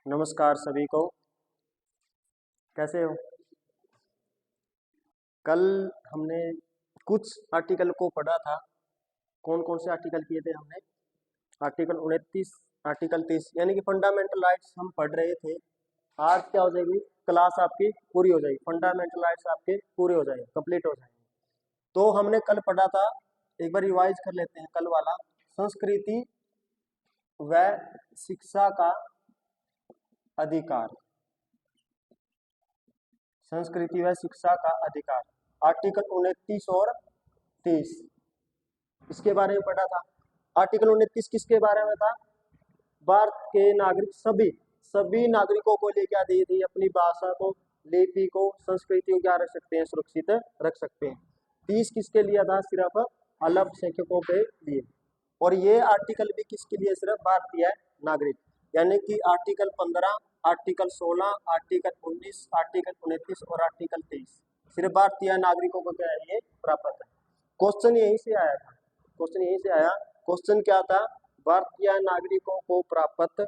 नमस्कार सभी को। कैसे हो? कल हमने कुछ आर्टिकल को पढ़ा था। कौन कौन से आर्टिकल किए थे हमने? आर्टिकल 29, आर्टिकल 30, यानी कि फंडामेंटल राइट्स हम पढ़ रहे थे। आज क्या हो जाएगी? क्लास आपकी पूरी हो जाएगी, फंडामेंटल राइट्स आपके पूरे हो जाएंगे, कंप्लीट हो जाएंगे। तो हमने कल पढ़ा था, एक बार रिवाइज कर लेते हैं कल वाला। संस्कृति व शिक्षा का अधिकार, संस्कृति व शिक्षा का अधिकार, आर्टिकल 29 और 30, इसके बारे में पढ़ा था। आर्टिकल 29 किसके बारे में था? भारत के नागरिक सभी नागरिकों को लिए क्या दी थी? अपनी भाषा को, लिपि को, संस्कृति को क्या रख सकते हैं? सुरक्षित रख सकते हैं। 30 किसके लिए था? सिर्फ अल्पसंख्यकों के लिए। और ये आर्टिकल भी किसके लिए? सिर्फ भारतीय नागरिक, यानी कि आर्टिकल 15, आर्टिकल 16, आर्टिकल 19, आर्टिकल 29 और आर्टिकल 23 सिर्फ भारतीय नागरिकों को क्या है? ये प्राप्त है। क्वेश्चन यहीं से आया था। क्वेश्चन यहीं से आया। क्वेश्चन क्या था? भारतीय नागरिकों को प्राप्त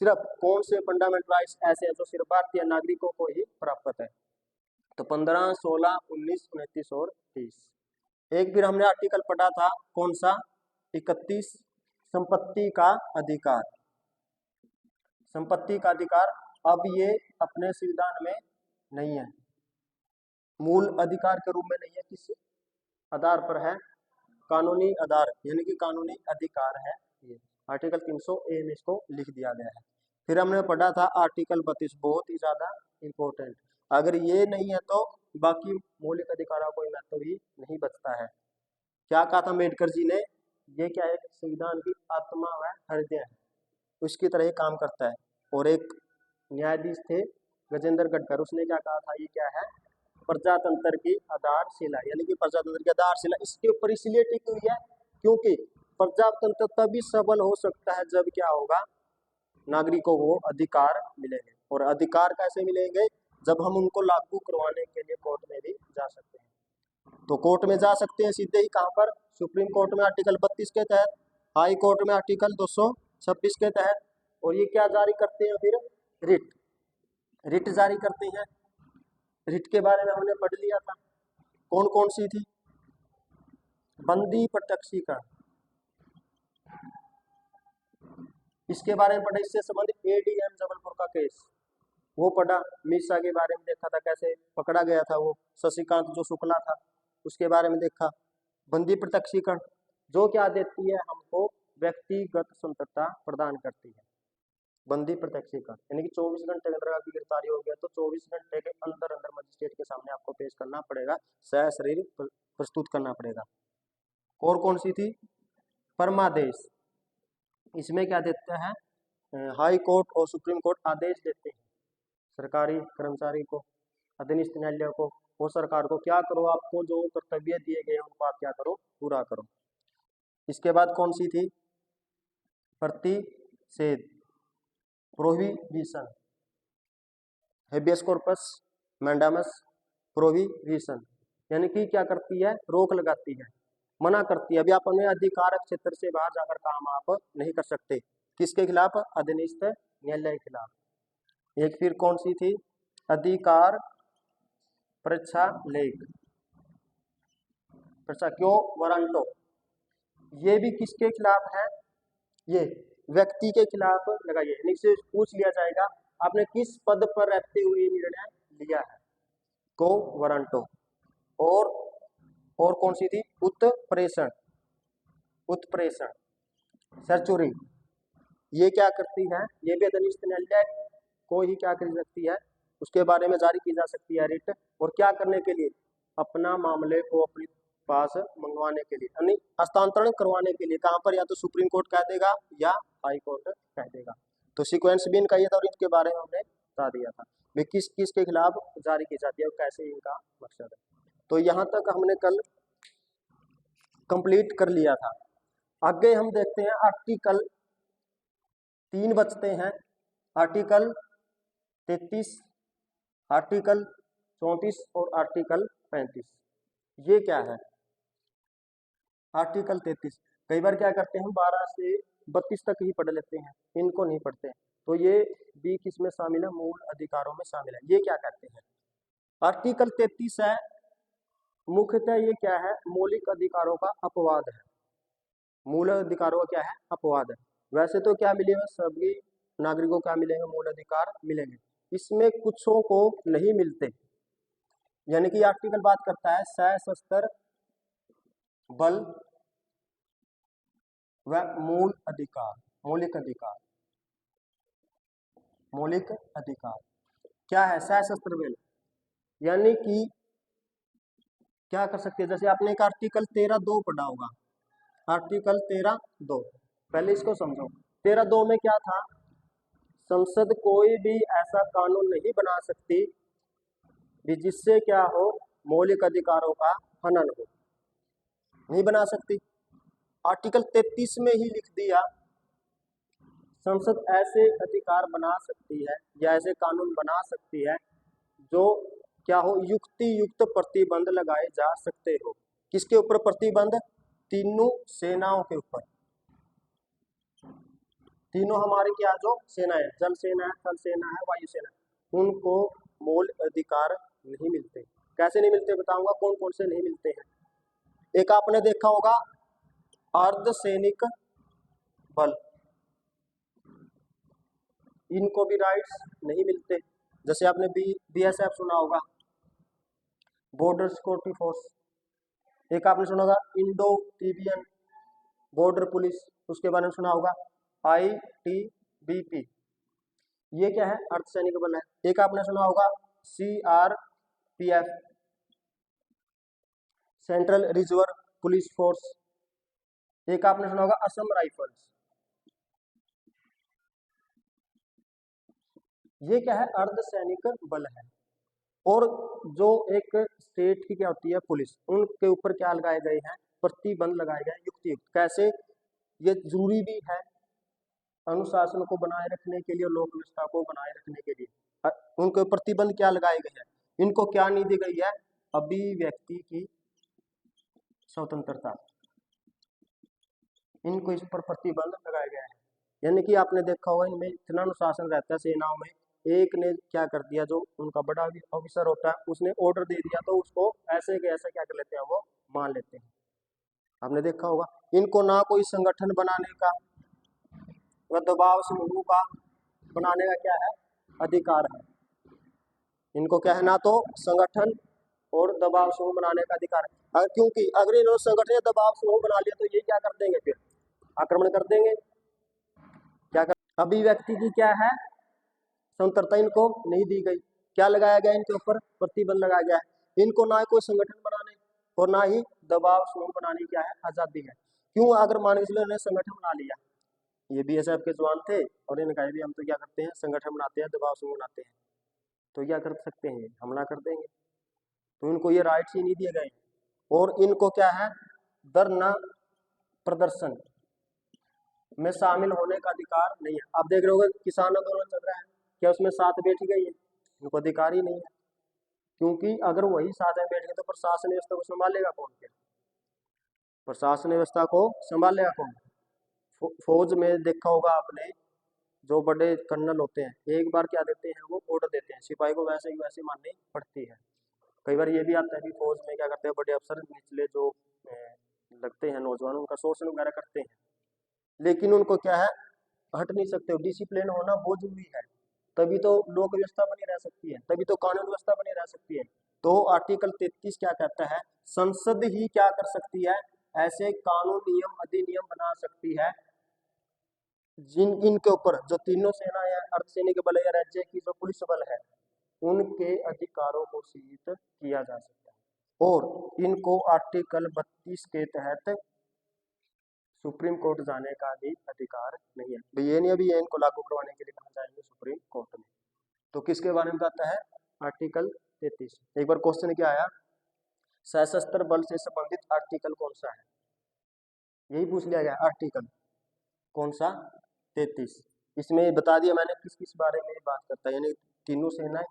सिर्फ कौन से फंडामेंटल राइट्स ऐसे हैं जो सिर्फ भारतीय नागरिकों को ही प्राप्त है? तो 15, 16, 19, 29 और 30। एक फिर हमने आर्टिकल पढ़ा था, कौन सा? 31, संपत्ति का अधिकार। संपत्ति का अधिकार अब ये अपने संविधान में नहीं है, मूल अधिकार के रूप में नहीं है। किस आधार पर है? कानूनी आधार, यानी कि कानूनी अधिकार है ये। आर्टिकल 300A में इसको लिख दिया गया है। फिर हमने पढ़ा था आर्टिकल 32, बहुत ही ज्यादा इंपॉर्टेंट। अगर ये नहीं है तो बाकी मौलिक अधिकारों को महत्व भी नहीं बचता है। क्या कहा था अम्बेडकर जी ने? ये क्या है? संविधान की आत्मा व हृदय है, उसकी तरह काम करता है। और एक न्यायाधीश थे गजेंद्र गढ़कर, उसने क्या कहा था? ये क्या है? प्रजातंत्र की आधारशिला, यानी कि प्रजातंत्र की आधारशिला इसके ऊपर इसलिए टिकी हुई है क्योंकि प्रजातंत्र तभी सबल हो सकता है जब क्या होगा? नागरिकों को अधिकार मिलेंगे। और अधिकार कैसे मिलेंगे? जब हम उनको लागू करवाने के लिए कोर्ट में भी जा सकते हैं। तो कोर्ट में जा सकते हैं सीधे ही, कहां पर? सुप्रीम कोर्ट में आर्टिकल 32 के तहत, हाई कोर्ट में आर्टिकल 226 के तहत। और ये क्या जारी करते हैं फिर? रिट, रिट जारी करते हैं। रिट के बारे में हमने पढ़ लिया था, कौन कौन सी थी? बंदी प्रत्यक्षीकरण, इसके बारे में पढ़ा। इससे संबंधित एडीएम जबलपुर का केस वो पढ़ा। मीसा के बारे में देखा था, कैसे पकड़ा गया था वो शशिकांत जो शुक्ला था, उसके बारे में देखा। बंदी प्रत्यक्षीकरण जो क्या देती है? हमको व्यक्तिगत स्वतंत्रता प्रदान करती है। बंदी प्रत्यक्षीकरण यानी कि 24 घंटे के अंदर आपकी गिरफ्तारी हो गया तो 24 घंटे के अंदर अंदर मजिस्ट्रेट के सामने आपको पेश करना पड़ेगा, सशरीर प्रस्तुत करना पड़ेगा। और कौन सी थी? परमादेश, इसमें क्या देते हैं? हाई कोर्ट और सुप्रीम कोर्ट आदेश देते हैं सरकारी कर्मचारी को, अधीनस्थ न्यायालय को और सरकार को, क्या करो? आपको जो कर्तव्य दिए गए उनको आप क्या करो? पूरा करो। इसके बाद कौन सी थी? प्रतिषेध, prohibition, habeas corpus, mandamus, prohibition, यानी कि क्या करती है? रोक लगाती है, मना करती है। अभी आप अपने अधिकार क्षेत्र से बाहर जाकर काम आप नहीं कर सकते। किसके खिलाफ? अधीनस्थ न्यायालय के खिलाफ। एक फिर कौन सी थी? अधिकार परीक्षा लेख, परीक्षा क्यों वारंटो, ये भी किसके खिलाफ है? ये व्यक्ति के खिलाफ लगाइए, यानी से पूछ लिया जाएगा आपने किस पद पर रहते हुए निर्णय लिया है, को वारंटो। और कौन सी थी? उत्प्रेषण, उत्प्रेषण, सर्चुरी, ये क्या करती है? ये भी अधीनस्थ न्यायालय को ही क्या कर सकती है? उसके बारे में जारी की जा सकती है रिट। और क्या करने के लिए? अपना मामले को अपने पास मंगवाने के लिए, यानी हस्तांतरण करवाने के लिए। कहां पर? या तो सुप्रीम कोर्ट कह देगा या हाई कोर्ट कह देगा। तो सीक्वेंस भी इनका ये था और इनके बारे में हमने बता दिया था वे किस किस के खिलाफ जारी की जाती है और कैसे इनका मकसद है। तो यहाँ तक हमने कल कंप्लीट कर लिया था। आगे हम देखते हैं आर्टिकल 3 बचते हैं, आर्टिकल 33, आर्टिकल 34 और आर्टिकल 35। ये क्या है? आर्टिकल 33 कई बार क्या करते हैं हम 12 से 32 तक ही पढ़ लेते हैं, इनको नहीं पढ़ते हैं। तो ये भी किस में शामिल है, मूल अधिकारों में शामिल है। ये क्या कहते हैं, आर्टिकल 33 है, मुख्यतः ये क्या है, मौलिक अधिकारों का अपवाद है। मूल अधिकारों का क्या है, अपवाद है। वैसे तो क्या मिलेगा, सभी नागरिकों को क्या मिलेंगे, मूल अधिकार मिलेंगे, इसमें कुछों को नहीं मिलते। यानी कि आर्टिकल बात करता है सशस्त्र बल व मूल अधिकार, मौलिक अधिकार। मौलिक अधिकार क्या है, सशस्त्र बल यानी कि क्या कर सकते हैं, जैसे आपने एक आर्टिकल 13(2) पढ़ा होगा, आर्टिकल 13(2), पहले इसको समझो। 13(2) में क्या था, संसद कोई भी ऐसा कानून नहीं बना सकती जिससे क्या हो, मौलिक अधिकारों का हनन हो, नहीं बना सकती। आर्टिकल 33 में ही लिख दिया, संसद ऐसे अधिकार बना सकती है या ऐसे कानून बना सकती है जो क्या हो, युक्ति युक्त प्रतिबंध लगाए जा सकते हो। किसके ऊपर प्रतिबंध, तीनों सेनाओं के ऊपर। तीनों हमारी क्या जो सेना है, जल सेना है, थल सेना है, वायु सेना है, उनको मौलिक अधिकार नहीं मिलते। कैसे नहीं मिलते बताऊंगा, कौन कौन से नहीं मिलते हैं। एक आपने देखा होगा अर्धसैनिक बल, इनको भी राइट्स नहीं मिलते। जैसे आपने बीएसएफ सुना होगा, बॉर्डर सिक्योरिटी फोर्स। एक आपने सुना होगा इंडो टिबियन बॉर्डर पुलिस, उसके बारे में सुना होगा ITBP, ये क्या है, अर्धसैनिक बल है। एक आपने सुना होगा CRPF, central reserve police force. एक आपने सुना होगा असम राइफल्स। ये क्या है, अर्धसैनिक बल है। और जो एक स्टेट की क्या होती है, पुलिस, उनके ऊपर क्या लगाए गए हैं, प्रतिबंध लगाए गए युक्ति युक्त। कैसे, ये जरूरी भी है अनुशासन को बनाए रखने के लिए, लोक व्यवस्था को बनाए रखने के लिए। उनके प्रतिबंध क्या लगाए गए हैं, इनको क्या नहीं दी गई है, अभिव्यक्ति की स्वतंत्रता, इनको इस पर प्रतिबंध लगाया गया है। यानी कि आपने देखा होगा इनमें इतना अनुशासन रहता है सेनाओं में, एक ने क्या कर दिया, जो उनका बड़ा ऑफिसर होता है, उसने ऑर्डर दे दिया तो उसको ऐसे के ऐसे क्या कर लेते हैं, वो मान लेते हैं। आपने देखा होगा, इनको ना कोई संगठन बनाने का व दबाव समूह का बनाने का क्या है, अधिकार है। इनको क्या है, ना तो संगठन और दबाव समूह बनाने का अधिकार है। क्योंकि अगर इन्होंने संगठन या दबाव समूह बना लिया तो ये क्या कर देंगे, फिर आक्रमण कर देंगे। क्या कर, अभिव्यक्ति की क्या है, स्वतंत्रता इनको नहीं दी गई। क्या लगाया गया, इनके ऊपर प्रतिबंध लगाया गया है। इनको ना कोई संगठन बनाने और ना ही दबाव समूह बनाने की क्या है, आजादी है। क्यों, अगर मान के चलो इन्होंने संगठन बना लिया, ये बीएसएफ के जवान थे और इन्होंने कहा भी हम तो क्या करते हैं, संगठन बनाते हैं, दबाव समूह बनाते हैं, तो क्या कर सकते हैं, हमला कर देंगे। तो इनको ये राइट्स ही नहीं दिए गए। और इनको क्या है, धरना प्रदर्शन में शामिल होने का अधिकार नहीं है। आप देख रहे हो किसान आंदोलन चल रहा है, क्या उसमें साथ बैठ गई है, इनको अधिकार ही नहीं है। क्योंकि अगर वही साथ में बैठ गए तो प्रशासन व्यवस्था को संभालेगा कौन, फिर प्रशासन व्यवस्था को संभालेगा कौन। फौज में देखा होगा आपने, जो बड़े कर्नल होते हैं, एक बार क्या देते हैं, वो ऑर्डर देते हैं, सिपाही को वैसे ही वैसे माननी पड़ती है। कई बार ये भी आता है कि फौज में क्या करते हैं, बड़े अफसर निचले जो लगते हैं नौजवान, उनका शोषण वगैरह करते हैं, लेकिन उनको क्या है, हट नहीं सकते। डिसिप्लिन होना बहुत जरूरी है, तभी तो लोक व्यवस्था बनी रह सकती है, तभी तो कानून व्यवस्था बनी रह सकती है। तो आर्टिकल 33 क्या कहता है, संसद ही क्या कर सकती है, ऐसे कानून नियम अधिनियम बना सकती है जिन इनके ऊपर जो तीनों सेना या अर्धसैनिक बल या राज्य की जो पुलिस बल है, उनके अधिकारों को सीमित किया जा सकता है। और इनको आर्टिकल 32 के तहत सुप्रीम कोर्ट जाने का भी अधिकार नहीं है। भाई ये नहीं अभी ये इनको लागू करवाने के लिए कहा जाएंगे सुप्रीम कोर्ट में। तो किसके बारे में बताता है, आर्टिकल 33। एक बार क्वेश्चन क्या आया, सशस्त्र बल से संबंधित आर्टिकल कौन सा है, यही पूछ लिया गया, आर्टिकल कौन सा, 33। इसमें बता दिया मैंने किस किस बारे में बात करता है, यानी तीनों सेनाएं,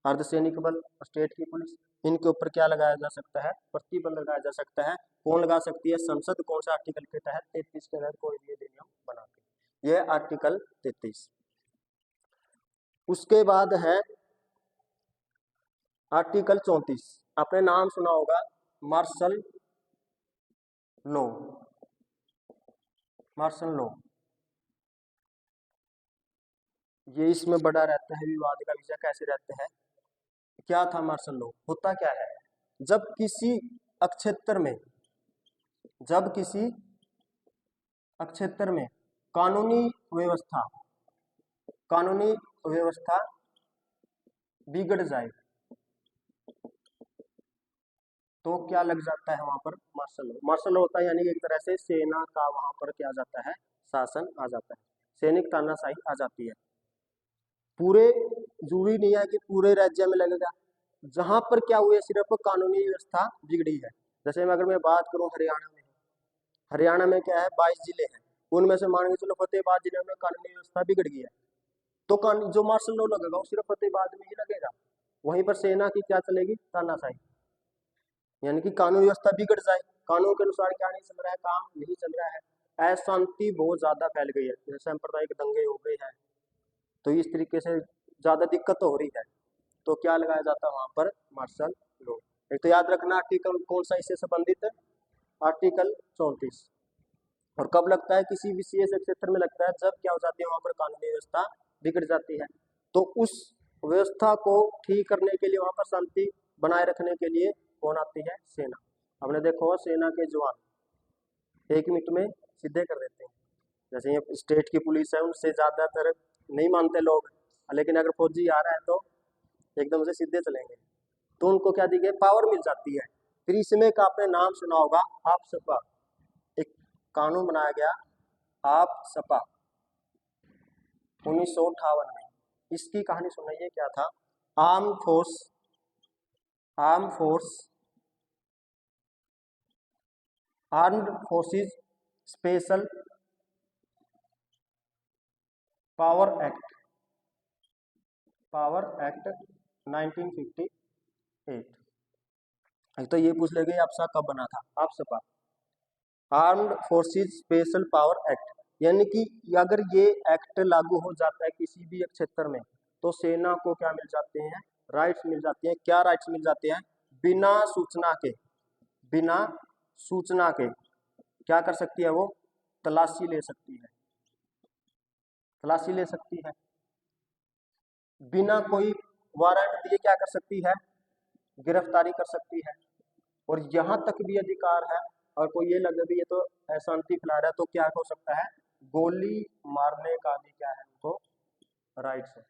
अर्धसैनिक बल, स्टेट की पुलिस, इनके ऊपर क्या लगाया जा सकता है, प्रतिबंध लगाया जा सकता है। कौन लगा सकती है, संसद, कौन सा आर्टिकल के तहत, 33 के तहत कोई भी अधिनियम बना के। यह आर्टिकल 33। उसके बाद है आर्टिकल 34, आपने नाम सुना होगा, मार्शल लॉ। मार्शल लॉ ये इसमें बड़ा रहता है, विवाद का विषय कैसे रहते हैं। क्या था मार्शल लॉ, होता क्या है, जब किसी अक्षेत्र में जब किसी अक्षेत्र में कानूनी व्यवस्था कानूनी व्यवस्था बिगड़ जाए तो क्या लग जाता है वहां पर, मार्शल लॉ। मार्शल लॉ होता है यानी एक तरह से सेना का वहां पर क्या आ जाता है, शासन आ जाता है, सैनिक तानाशाही आ जाती है। पूरे जरूरी नहीं है कि पूरे राज्य में लगेगा, जहां पर क्या हुआ, सिर्फ कानूनी व्यवस्था बिगड़ी है। जैसे अगर मैं बात करूं हरियाणा में, हरियाणा में क्या है, 22 जिले हैं, उनमें से मान के चलो फतेहाबाद जिले में कानूनी व्यवस्था बिगड़ गई है, तो जो मार्शल लॉ लगेगा वो सिर्फ फतेहाबाद में ही लगेगा। वहीं पर सेना की क्या चलेगी, तानाशाही, यानी कि कानून व्यवस्था बिगड़ जाए, कानून के अनुसार क्या नहीं चल रहा है, काम नहीं चल रहा है, अशांति बहुत ज्यादा फैल गई है, जैसे सांप्रदायिक दंगे हो गए हैं, तो इस तरीके से ज्यादा दिक्कत तो हो रही है, तो क्या लगाया जाता है वहां पर, मार्शल लॉ। एक तो याद रखना आर्टिकल कौन सा इससे संबंधित है, आर्टिकल 34। और कब लगता है, किसी विशेष क्षेत्र में लगता है जब क्या हो जाती है, वहां पर कानूनी व्यवस्था बिगड़ जाती है, तो उस व्यवस्था को ठीक करने के लिए, वहां पर शांति बनाए रखने के लिए कौन आती है, सेना। हमने देखो सेना के जवान 1 मिनट में सीधे कर देते हैं, जैसे ये स्टेट की पुलिस है, उनसे ज्यादातर नहीं मानते लोग, लेकिन अगर फौजी आ रहा है तो एकदम से सीधे चलेंगे, तो उनको क्या दी गई, पावर मिल जाती है। फिर इसमें का आपने नाम सुना होगा, आप सपा, एक कानून बनाया गया, आप सपा 1958 में। इसकी कहानी सुनाइए, क्या था, arm force armed forces special power act 1958। तो ये पूछ लेंगे आपसा कब बना था, आप Sapa, armed forces special power act, यानी कि अगर ये एक्ट लागू हो जाता है किसी भी क्षेत्र में, तो सेना को क्या मिल जाते हैं, राइट्स मिल जाते हैं। क्या राइट्स मिल जाते हैं, बिना बिना सूचना के क्या कर सकती है, वो तलाशी ले सकती है, बिना कोई वारंट दिए क्या कर सकती है, गिरफ्तारी कर सकती है। और यहाँ तक भी अधिकार है, और कोई ये लगे भी ये तो अशांति फैला रहा है, तो क्या हो सकता है, गोली मारने का भी क्या है उनको राइट्स है,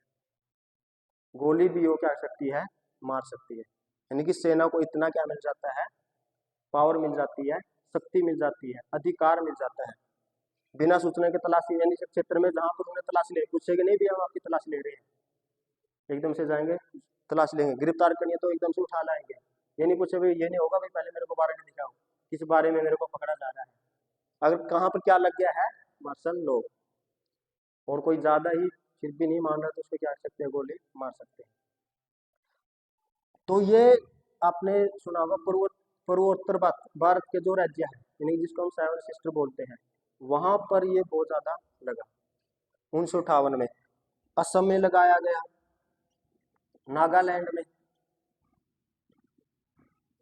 गोली भी वो क्या कर सकती है, मार सकती है। यानी कि सेना को इतना क्या मिल जाता है, पावर मिल जाती है, शक्ति मिल जाती है, अधिकार मिल जाता है, बिना सूचना के तलाशी, यानी क्षेत्र में जहां पर उन्हें तलाशी ले, पूछेंगे नहीं भी हम आपकी तलाशी ले रहे हैं, एकदम से जाएंगे तलाश लेंगे, गिरफ्तार करनी है तो एकदम से उठा लाएंगे, ये नहीं पूछे भाई, ये नहीं होगा भाई पहले मेरे को वारंट दिखाओ, किस बारे में मेरे को पकड़ा जा रहा है। अगर कहाँ पर क्या लग गया है, मार्शल लॉ, और कोई ज्यादा ही फिर भी नहीं मान रहा तो उसको क्या कर सकते हैं, गोली मार सकते हैं। तो ये आपने सुना होगा पूर्वोत्तर भारत के जो राज्य है, यानी जिसको हम 7 सिस्टर बोलते हैं, वहां पर ये बहुत ज्यादा लगा 1958 में। असम में लगाया गया, नागालैंड में,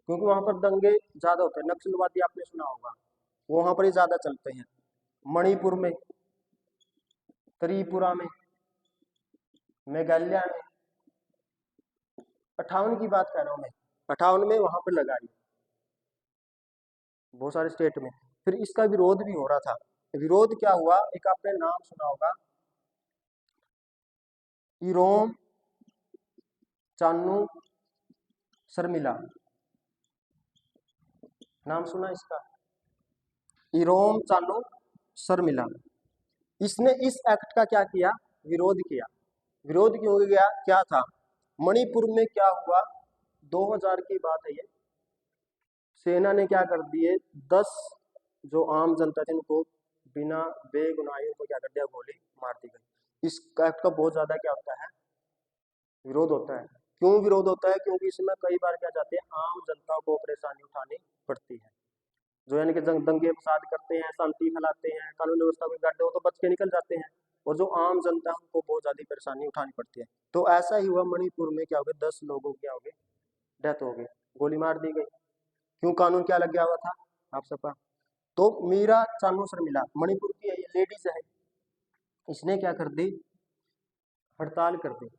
क्योंकि वहां पर दंगे ज्यादा होते हैं, नक्सलवादी आपने सुना होगा, वो वहां पर ही ज्यादा चलते हैं। मणिपुर में, त्रिपुरा में, मेघालय में, 58 की बात कर रहा हूं मैं, 58 में वहां पर लगाई, बहुत सारे स्टेट में। फिर इसका विरोध भी हो रहा था, विरोध क्या हुआ, एक आपने नाम सुना होगा, इरोम चान्नू शर्मिला, नाम सुना इसका, इरोम चान्नू शर्मिला। इसने इस एक्ट का क्या किया, विरोध किया। विरोध क्यों किया, क्या था, मणिपुर में क्या हुआ, 2000 की बात है ये, सेना ने क्या कर दिए, 10 जो आम जनता थी उनको बिना बेगुनाही को क्या कर दिया, गोली मार दी गई। इस एक्ट का बहुत ज्यादा क्या होता है, विरोध होता है। क्यों विरोध होता है, क्योंकि इसमें कई बार क्या जाते हैं, आम जनता को परेशानी उठानी पड़ती है, जो यानी कि दंगे फसाद करते हैं, शांति फैलाते हैं, कानून व्यवस्था में गड्ढे हो तो बच के निकल जाते हैं, और जो आम जनता है उनको बहुत ज्यादा परेशानी उठानी पड़ती है। तो ऐसा ही हुआ मणिपुर में, क्या हो गया, 10 लोगों की क्या हो गई, डेथ हो गई, गोली मार दी गई। क्यों? कानून क्या लग गया हुआ था, आप सबका। तो मीरा चानू शर्मिला मणिपुर की है, ये लेडीज है, इसने क्या कर दी, हड़ताल कर दी।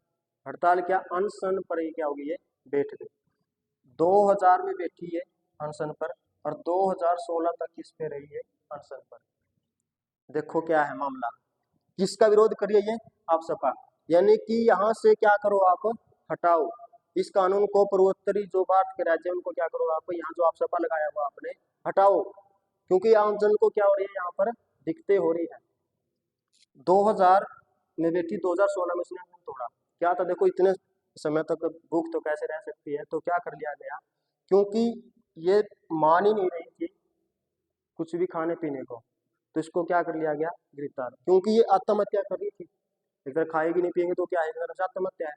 हड़ताल क्या, अनशन पर ही क्या होगी, ये बैठ गई। 2000 में बैठी है अनशन पर, और 2016 तक किस पे रही है, अनशन पर। देखो क्या है मामला, किसका विरोध करिए, ये आप सपा। यानी कि यहाँ से क्या करो आप, हटाओ इस कानून को, पूर्वोत्तरी जो भारत के राज्य उनको क्या करो आप, यहाँ जो आप सपा लगाया हुआ आपने, हटाओ। क्योंकि आम जन को क्या हो रही है, यहाँ पर दिक्कतें हो रही है। 2000 में बैठी, 2016 में इसने मुंह तोड़ा। क्या था, देखो इतने समय तक भूख तो कैसे रह सकती है, तो क्या कर लिया गया, क्योंकि ये मान ही नहीं रही थी कुछ भी खाने पीने को, तो इसको क्या कर लिया गया, गिरफ्तार। क्योंकि ये आत्महत्या कर रही थी, अगर खाएगी नहीं पिएंगे तो क्या है, एक आत्महत्या है।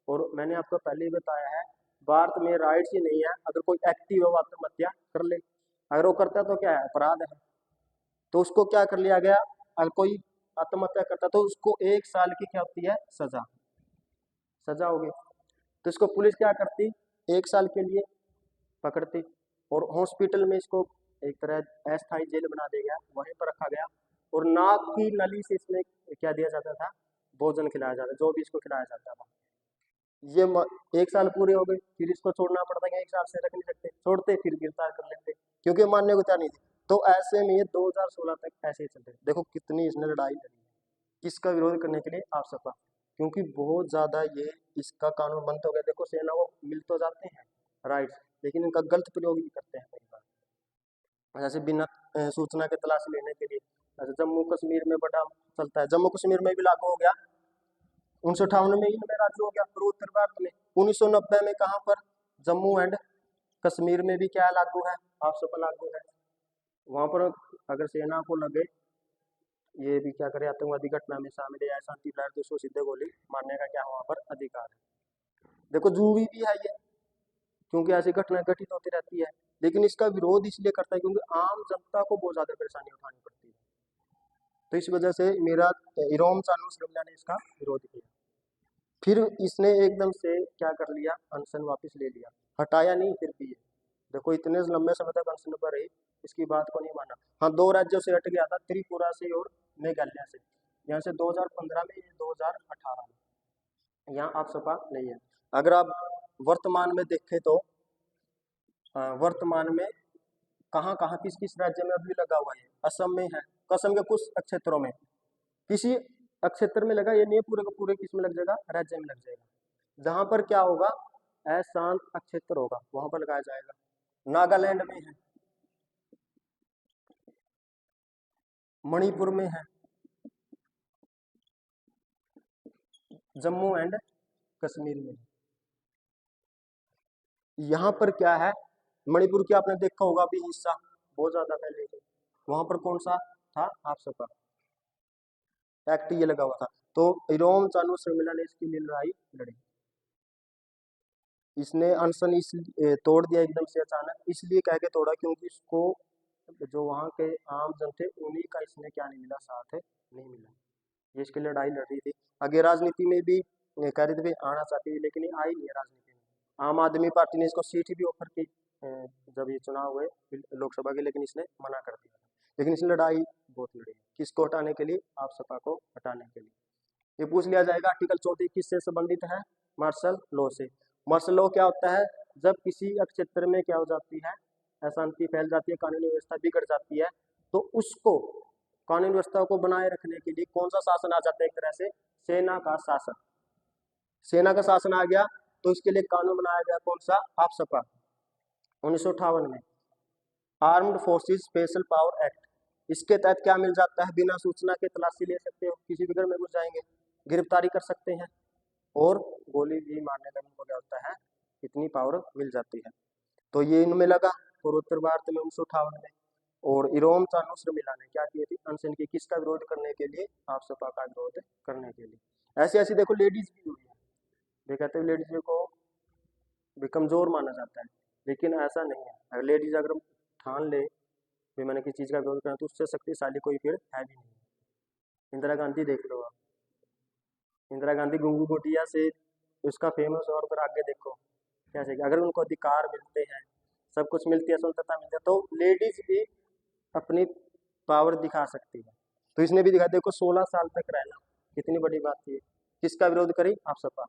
और मैंने आपको पहले ही बताया है, भारत में राइट्स ही नहीं है, अगर कोई एक्टिव हो आत्महत्या कर ले, अगर वो करता है तो क्या है, अपराध है। तो उसको क्या कर लिया गया, अगर कोई आत्महत्या करता तो उसको 1 साल की क्या होती है, सजा, सजा होगी। तो इसको पुलिस क्या करती, 1 साल के लिए पकड़ती, और हॉस्पिटल में इसको एक तरह अस्थायी जेल बना दिया गया, वहीं पर रखा गया। और नाक की नली से इसमें क्या दिया जाता था, भोजन खिलाया जाता, जो भी इसको खिलाया जाता था। ये 1 साल पूरे हो गए, फिर इसको छोड़ना पड़ता है, 1 साल से रख नहीं सकते, छोड़ते फिर गिरफ्तार कर लेते, क्योंकि मानने को तैयार नहीं थी। तो ऐसे में ये 2016 तक ऐसे ही चल रहे। देखो कितनी इसने लड़ाई लड़ी है, किसका विरोध करने के लिए, आप सपा। क्योंकि बहुत ज्यादा ये इसका कानून बंद हो गया। देखो सेना वो मिल तो जाते हैं राइट्स, लेकिन इनका गलत प्रयोग भी करते हैं कई बार। जैसे बिना सूचना के तलाशी लेने के लिए, जैसे जम्मू कश्मीर में बड़ा चलता है, जम्मू कश्मीर में भी लागू हो गया, 1958 में इनमें लागू हो गया, पूर्वोत्तर भारत में। 1990 में कहाँ पर, जम्मू एंड कश्मीर में भी क्या लागू है, आप सब लागू है। वहां पर अगर सेना को लगे ये भी क्या करे, आतंकवादी घटना में शामिल है या शांति लाए, तो उसको सीधे गोली मारने का क्या वहां पर अधिकार है। देखो जरूरी भी है ये, क्योंकि ऐसी घटना घटित होती रहती है। लेकिन इसका विरोध इसलिए करता है क्योंकि आम जनता को बहुत ज्यादा परेशानी उठानी पड़ती है। तो इस वजह से मेरा इरोम चानू श्रृंगला ने इसका विरोध किया। फिर इसने एकदम से क्या कर लिया, अनशन वापस ले लिया, हटाया नहीं फिर भी ये। देखो इतने लंबे समय तक अनशन पर रही, इसकी बात को नहीं माना। हाँ 2 राज्यों से हट गया था, त्रिपुरा से और मेघालय से। यहाँ से 2015 में, ये 2018 में, यहाँ आप सपा नहीं है। अगर आप वर्तमान में देखें तो वर्तमान में कहाँ कहाँ किस किस राज्य में अभी लगा हुआ है, असम में है, असम के कुछ क्षेत्रों में, किसी क्षेत्र में लगा, ये नहीं पूरे का पूरे किस में लग जाएगा, राज्य में लग जाएगा। जहां पर क्या होगा, अशांत क्षेत्र होगा वहां पर लगाया जाएगा। नागालैंड में है, मणिपुर में है, जम्मू एंड कश्मीर में। यहाँ पर क्या है, मणिपुर की आपने देखा होगा अभी हिस्सा बहुत ज्यादा पहले थे, वहां पर कौन सा था, आप सबका एक्ट ये लगा हुआ था। तो इरोम चानू शर्मिला ने इसके लिए लड़ाई लड़ी। इसने अनशन तोड़ दिया एकदम से अचानक, इसलिए कह के तोड़ा क्योंकि इसको जो वहाँ के आम जन थे उन्हीं का इसने क्या नहीं मिला, साथ है नहीं मिला। ये इसकी लड़ाई लड़ रही थी। आगे राजनीति में भी कह रही थी आना चाहती थी, लेकिन ये आई नहीं है राजनीति में। आम आदमी पार्टी ने इसको सीट भी ऑफर की जब ये चुनाव हुए लोकसभा के, लेकिन इसने मना कर दिया। लेकिन इसने लड़ाई बहुत लड़ी, किसको हटाने के लिए, आप सपा को हटाने के लिए। ये पूछ लिया जाएगा आर्टिकल 34 किससे संबंधित है, मार्शल लॉ से। मार्शल लॉ क्या होता है, जब किसी क्षेत्र में क्या हो जाती है, अशांति फैल जाती है, कानूनी व्यवस्था बिगड़ जाती है, तो उसको कानून व्यवस्था को बनाए रखने के लिए कौन सा शासन आ जाता है, एक तरह से सेना का शासन। सेना का शासन आ गया तो इसके लिए कानून बनाया गया, कौन सा, आप सपा 1958 में, armed forces special power act. इसके तहत क्या मिल जाता है, बिना सूचना के तलाशी ले सकते हो, किसी भी घर में घुस जाएंगे, गिरफ्तारी कर सकते हैं, और गोली भी मारने का इनको क्या होता है, इतनी पावर मिल जाती है। तो ये इनमें लगा पूर्वोत्तर भारत में 1958 में। और इरोम चानू शर्मिला ने क्या किए थे, अनशन की, किसका विरोध करने के लिए, आप सपा का विरोध करने के लिए। ऐसे ऐसी देखो लेडीज भी हुई है, वे कहते हैं लेडीज को भी कमजोर माना जाता है, लेकिन ऐसा नहीं है। अगर लेडीज अगर ठान ले भी मैंने किसी चीज का विरोध करना, तो उससे शक्तिशाली कोई फिर है भी नहीं। इंदिरा गांधी देख लो आप, इंदिरा गांधी गुंगू गोटिया से उसका फेमस, और फिर आगे देखो कैसे कि अगर उनको अधिकार मिलते हैं, सब कुछ मिलती है, स्वतंत्रता मिलती है, तो लेडीज भी अपनी पावर दिखा सकती है। तो इसने भी दिखा, देखो 16 साल तक रहना कितनी बड़ी बात थी। किसका विरोध करी? आप सपा,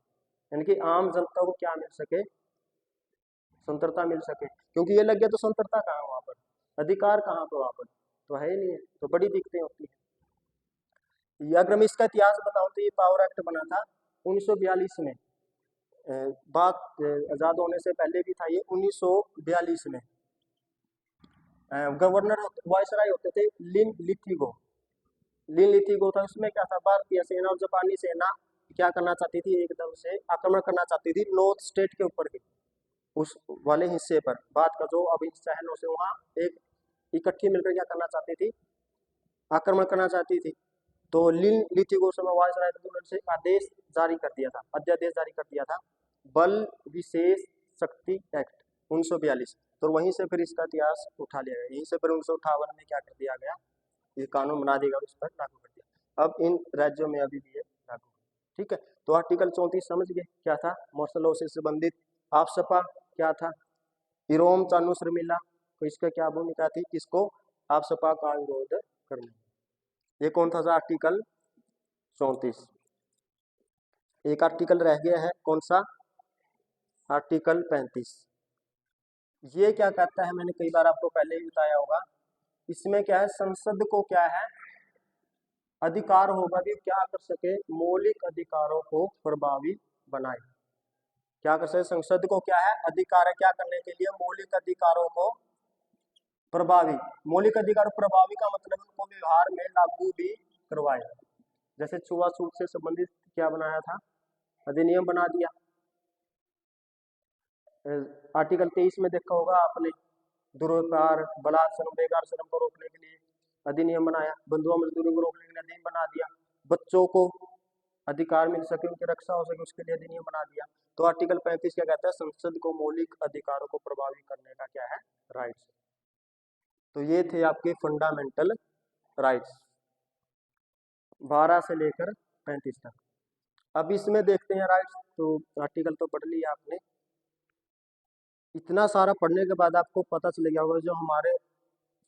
यानी कि आम जनता को क्या मिल सके? स्वतंत्रता मिल सके। क्योंकि ये लग गया तो स्वतंत्रता कहाँ वहां पर, अधिकार कहाँ पर वहां पर, तो है ही नहीं है, तो बड़ी दिक्कतें होती है। ये अगर मैं इसका इतिहास बताऊं तो ये पावर एक्ट बना था 1942 में। बात आजाद होने से पहले भी था ये 1942 में। गवर्नर वायसराय होते थे लिन लिथिगो, लिन लिथिगो था। उसमें क्या था, भारतीय सेना और जापानी सेना क्या करना चाहती थी, एकदम से आक्रमण करना चाहती थी नॉर्थ स्टेट के ऊपर भी, उस वाले हिस्से पर, भारत का जो अभी शहरों से वहां एक इकट्ठी मिलकर क्या करना चाहती थी, आक्रमण करना चाहती थी। तो लिन लिथिगो समय वायसराय थे, उन्होंने से आदेश जारी कर दिया था, अध्यादेश जारी कर दिया था, बल विशेष शक्ति एक्ट 1942। तो वहीं से फिर इसका इतिहास उठा लिया गया, यहीं से फिर 1958 में क्या कर दिया गया, ये कानून बना देगा, उस पर लागू कर दिया। अब इन राज्यों में अभी भी ये लागू है। ठीक है, तो आर्टिकल 34 समझ गए क्या था, मार्शल लॉ से संबंधित। आप सपा क्या था, इरोम चानू शर्मिला, तो इसका क्या भूमिका थी, किसको, आप सपा का विरोध करना। ये कौन था आर्टिकल 34। एक आर्टिकल रह गया है, कौन सा, आर्टिकल 35। ये क्या कहता है, मैंने कई बार आपको पहले ही बताया होगा, इसमें क्या है, संसद को क्या है, अधिकार होगा कि क्या कर सके, मौलिक अधिकारों को प्रभावी बनाए। क्या कर सके, संसद को क्या है, अधिकार है क्या करने के लिए, मौलिक अधिकारों को प्रभावी, मौलिक अधिकार प्रभावी का मतलब उनको व्यवहार में लागू भी करवाए। जैसे छुआछूत से संबंधित क्या बनाया था, अधिनियम बना दिया। आर्टिकल 23 में देखा होगा आपने, दुर्व्यवहार बलात् श्रम बेकार श्रम को रोकने के लिए अधिनियम बनाया, बंधुआ मजदूरी को रोकने के लिए अधिनियम बना दिया, बच्चों को अधिकार मिल सके, उनकी रक्षा हो सके, उसके लिए अधिनियम बना दिया। तो आर्टिकल 35 क्या कहता है, संसद को मौलिक अधिकारों को प्रभावी करने का क्या है, राइट्स। तो ये थे आपके फंडामेंटल राइट्स 12 से लेकर 35 तक। अब इसमें देखते हैं राइट्स, तो आर्टिकल तो पढ़ लिया आपने। इतना सारा पढ़ने के बाद आपको पता चलेगा होगा जो हमारे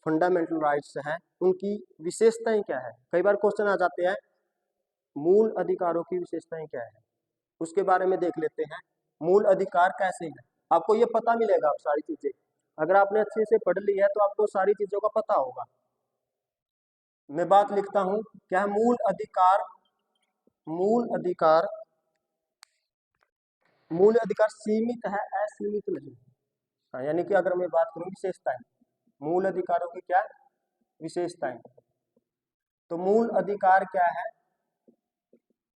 फंडामेंटल राइट्स हैं उनकी विशेषताएं क्या है। कई बार क्वेश्चन आ जाते हैं मूल अधिकारों की विशेषताएं क्या है, उसके बारे में देख लेते हैं। मूल अधिकार कैसे हैं, आपको ये पता मिलेगा अब सारी चीजें, अगर आपने अच्छे से पढ़ ली है तो आपको सारी चीजों का पता होगा। मैं बात लिखता हूं, क्या है मूल अधिकार, मूल अधिकार, मूल अधिकार सीमित है, असीमित नहीं। हाँ, यानी कि अगर मैं बात करूं विशेषताएं, मूल अधिकारों की क्या विशेषताएं, तो मूल अधिकार क्या है,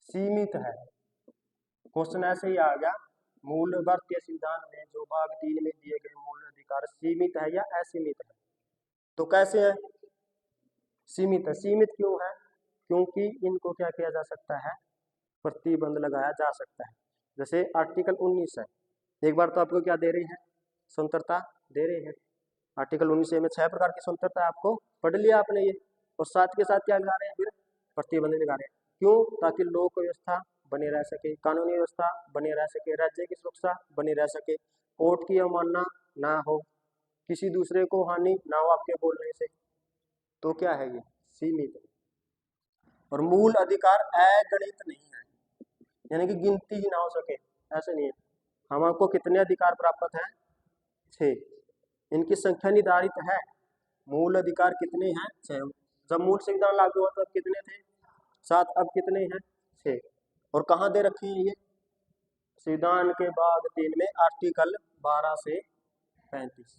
सीमित है। क्वेश्चन ऐसे ही आ गया, मूल भारतीय संविधान में जो भाग 3 में दिए गए मूल अधिकार सीमित है या असीमित है, तो कैसे है, सीमित है। सीमित क्यों है, क्योंकि इनको क्या किया जा सकता है, प्रतिबंध लगाया जा सकता है। जैसे आर्टिकल 19 है, एक बार तो आपको क्या दे रहे हैं, स्वतंत्रता दे रहे हैं। आर्टिकल 19 में 6 प्रकार की स्वतंत्रता है, आपको पढ़ लिया आपने ये, और साथ के साथ क्या लगा रहे हैं, फिर प्रतिबंध लगा रहे हैं। क्यों, ताकि लोक व्यवस्था बनी रह सके, कानूनी व्यवस्था बनी रह सके, राज्य की सुरक्षा बनी रह सके, कोर्ट की अवमानना ना हो, किसी दूसरे को हानि ना हो आपके बोलने से। तो क्या है ये, सीमित है। और मूल अधिकार अगणित नहीं है, यानी कि गिनती ही ना हो सके, ऐसे नहीं है। हम आपको कितने अधिकार प्राप्त हैं, 6, इनकी संख्या निर्धारित है। मूल अधिकार कितने हैं, 6। जब मूल संविधान लागू हुआ तब कितने थे, 7, अब कितने हैं, 6। और कहाँ दे रखे हैं ये, संविधान के भाग 3 में आर्टिकल 12 से 35।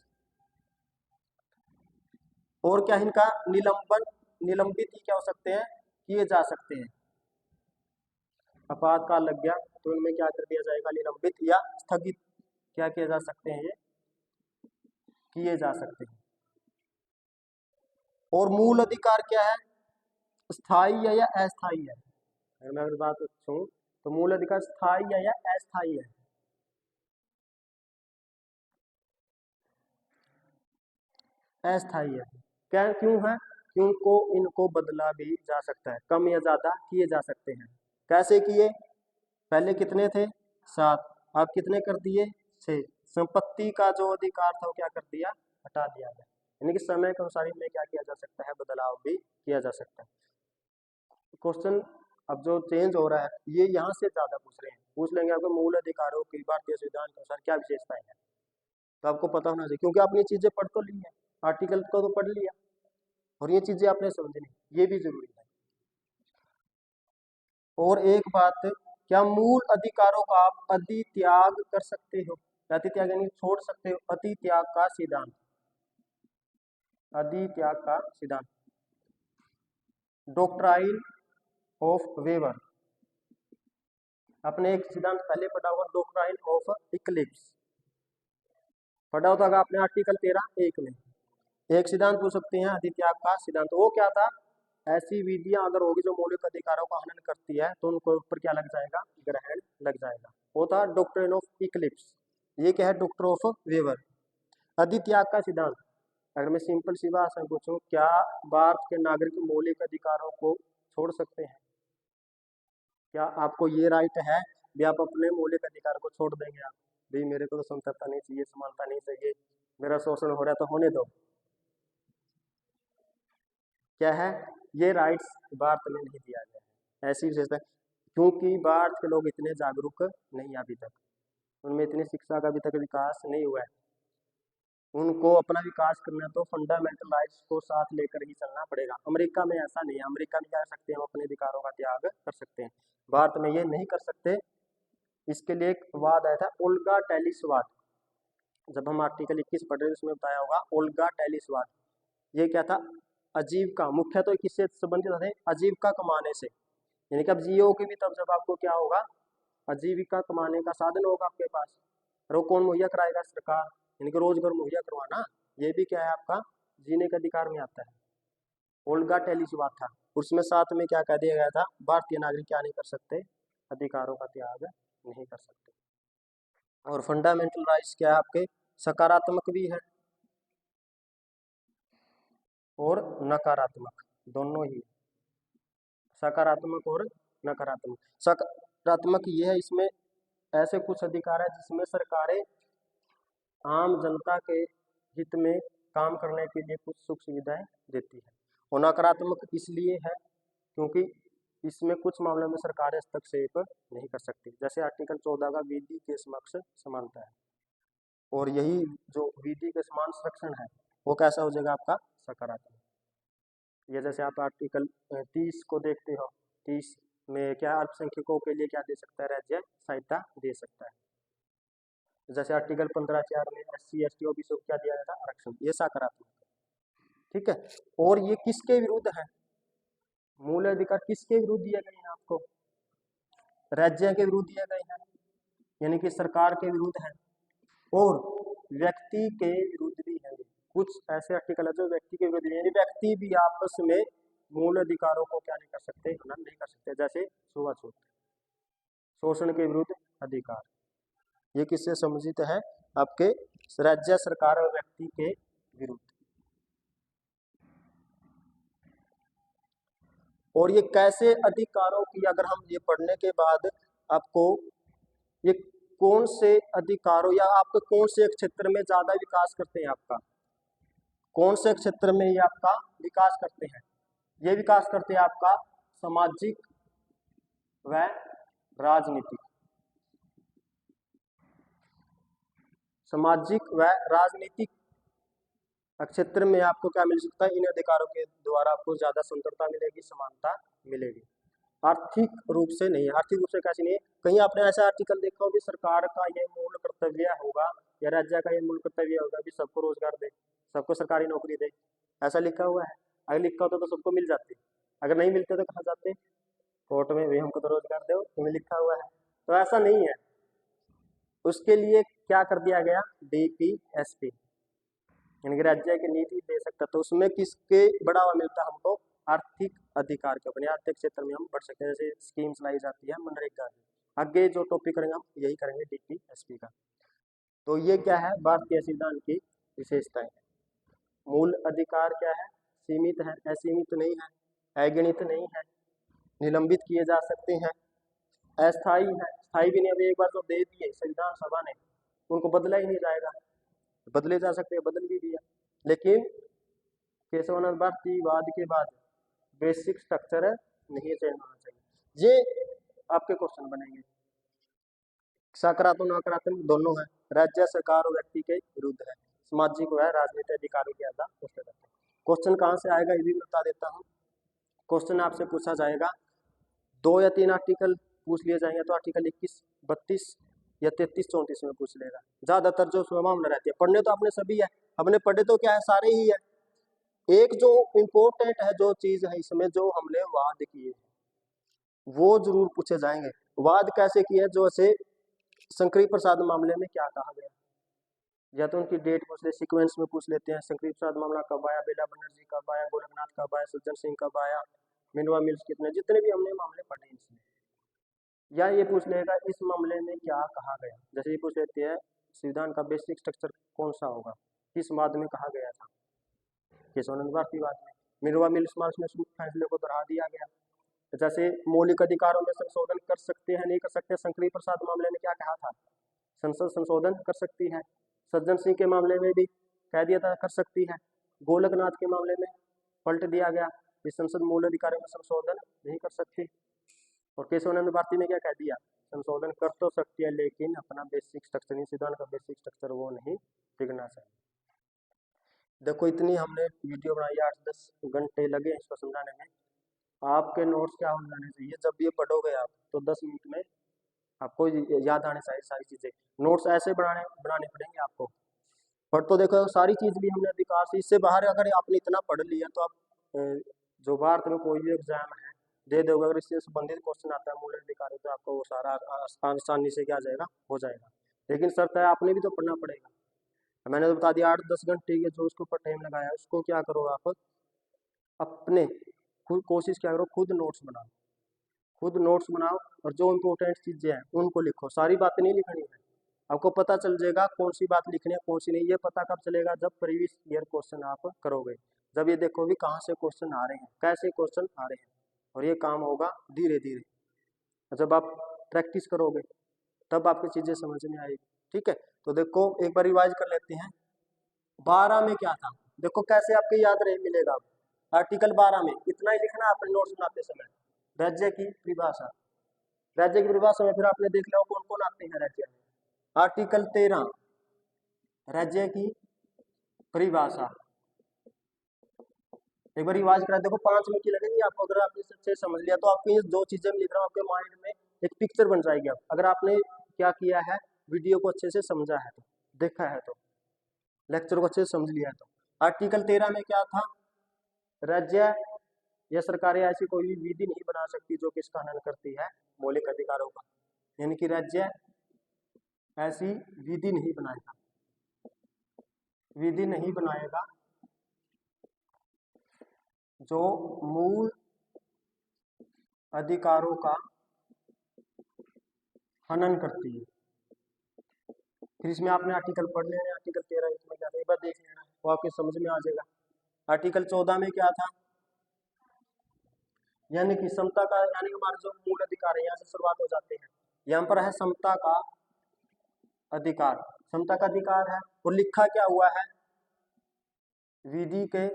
और क्या इनका निलंबन, निलंबित ही क्या हो सकते हैं, किए जा सकते हैं। आपातकाल लग गया तो इनमें क्या कर दिया जाएगा, निलंबित या स्थगित क्या किए जा सकते हैं, ये किए जा सकते हैं। और मूल अधिकार क्या है, स्थायी है या अस्थायी है। अगर मैं अगर बात पूछूं तो मूल अधिकार स्थायी है या अस्थायी है, अस्थायी है। क्या क्यों है, इनको इनको बदला भी जा सकता है, कम या ज्यादा किए जा सकते हैं। कैसे किए? पहले कितने थे? 7, अब कितने कर दिए? 6। संपत्ति का जो अधिकार था वो क्या कर दिया? हटा दिया गया। यानी कि समय के अनुसार इनमें क्या किया जा सकता है? बदलाव भी किया जा सकता है। क्वेश्चन अब जो चेंज हो रहा है ये यहाँ से ज्यादा पूछ रहे हैं, पूछ लेंगे आपको मूल अधिकारों की भारतीय संविधान के अनुसार क्या विशेषताएं हैं, तो आपको पता होना चाहिए, क्योंकि आपने चीजें पढ़ तो ली है, आर्टिकल को तो पढ़ लिया और ये चीजें आपने समझनी, ये भी जरूरी है। और एक बात, क्या मूल अधिकारों का आप अधित्याग कर सकते हो? अधित्याग यानी छोड़ सकते हो। अधित्याग का सिद्धांत, अधित्याग का सिद्धांत, डॉक्ट्राइन ऑफ वेवर। अपने एक सिद्धांत पहले पढ़ा हुआ, डॉक्ट्राइन ऑफ इक्लिप्स, पढ़ा होगा आपने आर्टिकल 13(1) में। एक सिद्धांत पूछ सकते हैं अधित्याग का सिद्धांत, वो क्या था? ऐसी विधियां अगर होगी जो मौलिक अधिकारों का हनन करती है तो उनको ऊपर क्या लग जाएगा? ग्रहण लग जाएगा। वो था डॉक्ट्रिन ऑफ इक्लिप्स। ये क्या है? Doctor of waiver. अधित्याग का सिद्धांत, अगर मैं सिंपल सी भाषा में पूछूं, क्या भारत के नागरिक मौलिक अधिकारों को छोड़ सकते हैं? क्या आपको ये राइट है भी आप अपने मौलिक अधिकार को छोड़ देंगे? आप भी मेरे को तो स्वतंत्रता नहीं चाहिए, समानता नहीं चाहिए, मेरा शोषण हो रहा है तो होने दो, क्या है? ये राइट्स भारत में नहीं दिया गया है। ऐसी विशेषता, क्योंकि भारत के लोग इतने जागरूक नहीं है अभी तक, उनमें इतनी शिक्षा का अभी तक विकास नहीं हुआ है। उनको अपना विकास करना है तो फंडामेंटल राइट्स को साथ लेकर ही चलना पड़ेगा। अमेरिका में ऐसा नहीं है, अमेरिका में क्या कर सकते हैं? हम अपने अधिकारों का त्याग कर सकते हैं, भारत में ये नहीं कर सकते। इसके लिए एक वाद आया था, ओल्गा टेलिस वाद। जब हम आर्टिकल 21 पढ़ रहे थे उसमें बताया होगा ओल्गा टेलिस वाद। ये क्या था? आजीविका, मुख्य तो किससे संबंधित थे? आजीविका कमाने से। यानी कि अब जियोगे भी तब जब आपको क्या होगा? आजीविका कमाने का साधन होगा आपके पास, और वो कौन मुहैया कराएगा? सरकार। यानी कि रोजगार मुहैया करवाना, ये भी क्या है? आपका जीने के अधिकार में आता है। ओल्गा टेलिस वाद था, उसमें साथ में क्या कह दिया गया था? भारतीय नागरिक क्या नहीं कर सकते? अधिकारों का त्याग नहीं कर सकते। और फंडामेंटल राइट्स क्या है आपके? सकारात्मक भी है और नकारात्मक, दोनों ही, सकारात्मक और नकारात्मक। सकारात्मक ये है, इसमें ऐसे कुछ अधिकार है जिसमें सरकारें आम जनता के हित में काम करने के लिए कुछ सुख सुविधाएं देती है। और नकारात्मक इसलिए है क्योंकि इसमें कुछ मामलों में सरकारें हस्तक्षेप नहीं कर सकती, जैसे आर्टिकल 14 का विधि के समक्ष समानता है। और यही जो विधि के समान संरक्षण है वो कैसा हो जाएगा? आपका सकारात्मक। ये जैसे आप आर्टिकल 30 को देखते हो, 30 में क्या अल्पसंख्यकों के लिए क्या दे सकता है? राज्य सहायता दे सकता है। जैसे आर्टिकल 15(4) में SC ST OBC को क्या दिया गया था? आरक्षण। ये सकारात्मक है, ठीक है। और ये किसके विरुद्ध है? मूल अधिकार किसके विरुद्ध दिए गए हैं आपको? राज्य के विरुद्ध दिए गए हैं, यानी कि सरकार के विरुद्ध है, और व्यक्ति के विरुद्ध भी है। कुछ ऐसे आर्टिकल है जो व्यक्ति के विरुद्ध, यानी व्यक्ति भी आपस में मूल अधिकारों को क्या नहीं कर सकते? हनन नहीं कर सकते। जैसे छुआछूत, शोषण के विरुद्ध अधिकार, ये किससे संबंधित है? आपके राज्य सरकार और व्यक्ति के विरुद्ध। और ये कैसे अधिकारों की, अगर हम ये पढ़ने के बाद आपको ये कौन से अधिकारों या आपके कौन से क्षेत्र में ज्यादा विकास करते हैं, आपका कौन से क्षेत्र में ये आपका विकास करते हैं? ये विकास करते हैं आपका सामाजिक व राजनीतिक, सामाजिक व राजनीतिक क्षेत्र में आपको क्या मिल सकता है? इन अधिकारों के द्वारा आपको ज्यादा स्वतंत्रता मिलेगी, समानता मिलेगी। आर्थिक रूप से नहीं है। आर्थिक रूप से कैसे नहीं है? कहीं आपने ऐसा आर्टिकल देखा हो कि सरकार का ये मूल कर्तव्य होगा या राज्य का ये मूल कर्तव्य होगा कि सबको रोजगार दे, सबको सरकारी नौकरी दे, ऐसा लिखा हुआ है? अगर लिखा होता तो सबको मिल जाते, अगर नहीं मिलते तो कहाँ जाते? कोर्ट में, भी हमको तो रोजगार दो, तुम्हें लिखा हुआ है। तो ऐसा नहीं है। उसके लिए क्या कर दिया गया? DPSP, यानी कि राज्य की नीति दे सकता, तो उसमें किसके बढ़ावा मिलता है हमको? आर्थिक अधिकार के, अपने आर्थिक क्षेत्र में हम बढ़ सकते हैं। जैसे स्कीम्स लाई जाती है मनरेगा की, आगे जो टॉपिक करेंगे हम यही करेंगे DPSP का। तो ये क्या है? भारतीय संविधान की विशेषताएं। मूल अधिकार क्या है? सीमित है, असीमित नहीं है, अगणित नहीं है, निलंबित किए जा सकते हैं, अस्थाई है, स्थाई भी नहीं। अभी एक बार जो दे दिए संविधान सभा ने उनको बदला ही नहीं जाएगा, बदले जा सकते हैं, बदल भी दिया। लेकिन केशवानंद भारतीवाद के बाद बेसिक स्ट्रक्चर नहीं चेंज होना चाहिए। ये आपके क्वेश्चन बनेंगे, सकारात्मक नकारात्मक दोनों है, राज्य सरकार और व्यक्ति के विरुद्ध है, सामाजिक है, राजनीतिक अधिकारों के आधार पर। क्वेश्चन कहाँ से आएगा ये भी बता देता हूँ। क्वेश्चन आपसे पूछा जाएगा 2 या 3 आर्टिकल पूछ लिए जाएंगे, तो आर्टिकल 21, 32 या 33, 34 में पूछ लेगा। ज्यादातर जो मामला रहती है, पढ़ने तो आपने सभी है, हमने पढ़े तो क्या है, सारे ही है। एक जो इम्पोर्टेंट है, जो चीज है इसमें, जो हमने वाद किए वो जरूर पूछे जाएंगे। वाद कैसे किए, जो ऐसे शंकरी प्रसाद मामले में क्या कहा गया, या तो उनकी डेट पूछ ले, सीक्वेंस में पूछ लेते हैं। शंकरी प्रसाद मामला कब आया, बेला बनर्जी कब आया, गोरखनाथ कब आया, सज्जन सिंह कब आया, मिनवा मिल्स कितने, जितने भी हमने मामले पढ़े इसमें। या ये पूछ लेगा इस मामले में क्या कहा गया, जैसे ये पूछ लेते हैं संविधान का बेसिक स्ट्रक्चर कौन सा होगा, किस वाद में कहा गया था, केशवानंद भारतीवाद में। मिनवा मिल्स में फैसले को दोहरा दिया गया। जैसे मौलिक अधिकारों में संशोधन कर सकते हैं, नहीं कर सकते, शंकरी प्रसाद मामले में क्या कहा था, संसद संशोधन कर सकती है। सज्जन सिंह के मामले में भी कह दिया था कर सकती है। गोलकनाथ के मामले में पलट दिया गया कि संसद मूल अधिकारों में संशोधन नहीं कर सकती। और केशवानंद भारती ने क्या कह दिया, संशोधन कर तो सकती है लेकिन अपना बेसिक स्ट्रक्चर, संविधान का बेसिक स्ट्रक्चर वो नहीं बिगड़ना चाहिए। देखो इतनी हमने वीडियो बनाई, 8-10 घंटे लगे इसको समझाने में। आपके नोट्स क्या हो जाने चाहिए, जब ये पढ़ोगे आप तो 10 मिनट में आपको याद आने चाहिए सारी चीजें। नोट्स ऐसे बनाने पड़ेंगे आपको। पढ़ तो देखो सारी चीज भी हमने अधिकार से, इससे बाहर अगर आपने इतना पढ़ लिया तो आप जो भारत में कोई भी एग्जाम है दे दोगे, अगर इससे संबंधित क्वेश्चन आता है मूल अधिकार, तो आपको वो सारा आसानी से क्या जाएगा, हो जाएगा। लेकिन शर्त है आपने भी तो पढ़ना पड़ेगा। मैंने तो बता दिया 8-10 घंटे के जो उसके ऊपर टाइम लगाया, उसको क्या करो आप अपने खुद कोशिश क्या करो, खुद नोट्स बनाओ, खुद नोट्स बनाओ और जो इम्पोर्टेंट चीजें हैं उनको लिखो। सारी बातें नहीं लिखनी है, आपको पता चल जाएगा कौन सी बात लिखनी है कौन सी नहीं। ये पता कब चलेगा, जब प्रीवियस ईयर क्वेश्चन आप करोगे, जब ये देखोगे कहाँ से क्वेश्चन आ रहे हैं, कैसे क्वेश्चन आ रहे हैं। और ये काम होगा धीरे धीरे, जब आप प्रैक्टिस करोगे तब आपकी चीजें समझ में आएगी। ठीक है, तो देखो एक बार रिवाइज कर लेते हैं। 12 में क्या था, देखो कैसे आपके याद रहे मिलेगा। आर्टिकल 12 में इतना ही लिखना अपने नोट्स बनाते समय, राज्य की परिभाषा। राज्य की परिभाषा में फिर आपने देख लिया कौन कौन आते हैं राज्य में। आर्टिकल 13 राज्य की परिभाषा, एक बार रिवाइज करा। देखो 5 मिनट की लगेगी आपको, अगर आपने अच्छे समझ लिया तो आपकी दो चीजें लिख रहा हूँ आपके माइंड में एक पिक्चर बन जाएगी। अगर आपने क्या किया है, वीडियो को अच्छे से समझा है, तो देखा है, तो लेक्चर को अच्छे से समझ लिया है। तो आर्टिकल 13 में क्या था, राज्य या सरकारें ऐसी कोई भी विधि नहीं बना सकती जो कि इसका हनन करती है मौलिक अधिकारों का। यानी कि राज्य ऐसी विधि नहीं बनाएगा, विधि नहीं बनाएगा जो मूल अधिकारों का हनन करती है। फिर इसमें आपने आर्टिकल पढ़ लेना, आर्टिकल 13 इसमें क्या था, एक बार देख लेना, वो आपके समझ में आ जाएगा। आर्टिकल 14 में क्या था, यानी कि समता का, यानी हमारे जो मूल अधिकार है, यहाँ से शुरुआत हो जाते हैं। यहाँ पर है समता का अधिकार, समता का अधिकार है, और लिखा क्या हुआ है, विधि के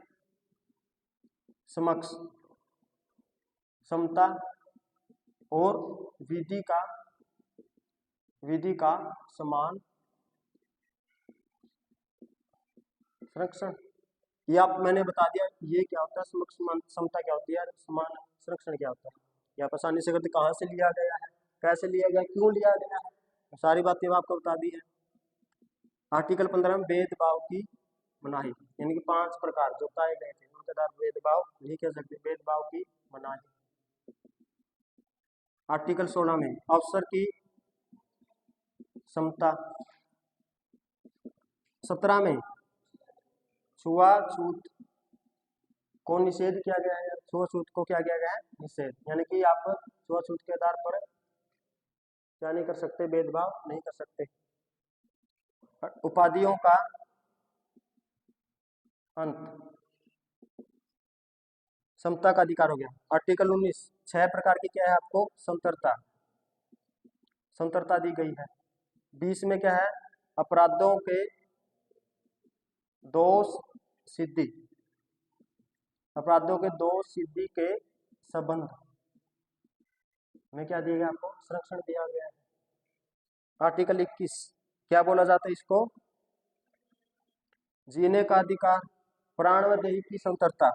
समक्ष समता और विधि का समान संरक्षण। ये आप मैंने बता दिया ये क्या होता है, समता क्या होती है, समान संरक्षण क्या होता है। ये आप आसानी से करते, कहाँ से लिया गया है, कैसे लिया गया, क्यों लिया गया है, सारी बातें आपको बता दी है। आर्टिकल 15 में भेदभाव की मनाही, यानी कि 5 प्रकार जो बताए गए थे उनके द्वारा भेदभाव नहीं कह सकते, भेदभाव की मनाही। आर्टिकल 16 में अवसर की समता। 17 में छुआछूत को निषेध किया गया है, छुआछूत को क्या किया गया है, निषेध। यानी कि आप छुआछूत के आधार पर क्या नहीं कर सकते, भेदभाव नहीं कर सकते। उपाधियों का अंत, समता का अधिकार हो गया। आर्टिकल 19 6 प्रकार की क्या है आपको समतरता, समतरता दी गई है। 20 में क्या है अपराधों के दोष सिद्धि, अपराधों के दोष सिद्धि के संबंध में क्या दिया गया आपको संरक्षण दिया गया है। आर्टिकल 21 क्या बोला जाता है इसको, जीने का अधिकार, प्राण व देही की समतरता,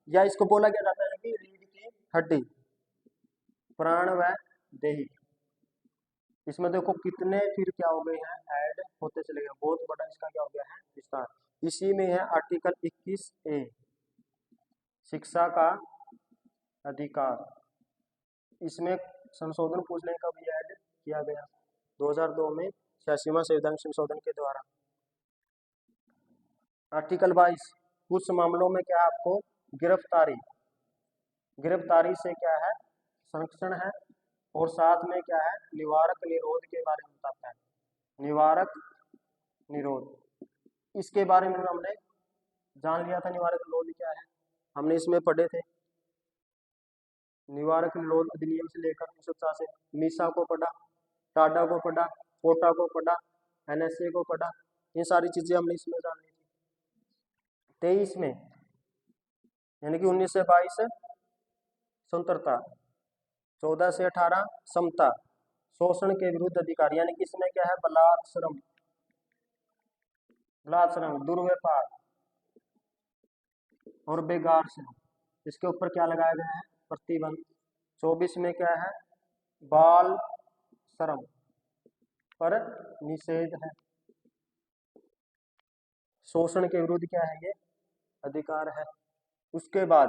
या इसको बोला गया जाता है कि रीढ़ की हड्डी, प्राण व देही। इसमें देखो कितने फिर क्या हो गए हैं ऐड होते चले गए, बहुत बड़ा इसका क्या हो गया है विस्तार। इसी में है आर्टिकल 21A शिक्षा का अधिकार, इसमें संशोधन पूछने का भी ऐड किया गया 2002 में 86वां संविधान संशोधन के द्वारा। आर्टिकल 22 कुछ मामलों में क्या आपको गिरफ्तारी, गिरफ्तारी से क्या है संरक्षण है, और साथ में क्या है निवारक निरोध के बारे में बताता है, निवारक निरोध। इसके बारे में हमने जान लिया था, निवारक निरोध क्या है हमने इसमें पढ़े थे। निवारक निरोध अधिनियम से लेकर 1950 से मीसा को पढ़ा, टाडा को पढ़ा, कोटा को पढ़ा, एनएसए को पढ़ा, ये सारी चीजें हमने इसमें जान ली थी। 23 में यानी कि 19 से 22 स्वतंत्रता, 14 से 18 समता, शोषण के विरुद्ध अधिकार, यानी कि इसमें क्या है बलात्श्रम, बलात्श्रम, दुर्व्यापार और बेगार श्रम, इसके ऊपर क्या लगाया गया है प्रतिबंध। 24 में क्या है बाल श्रम पर निषेध है, शोषण के विरुद्ध क्या है ये अधिकार है। उसके बाद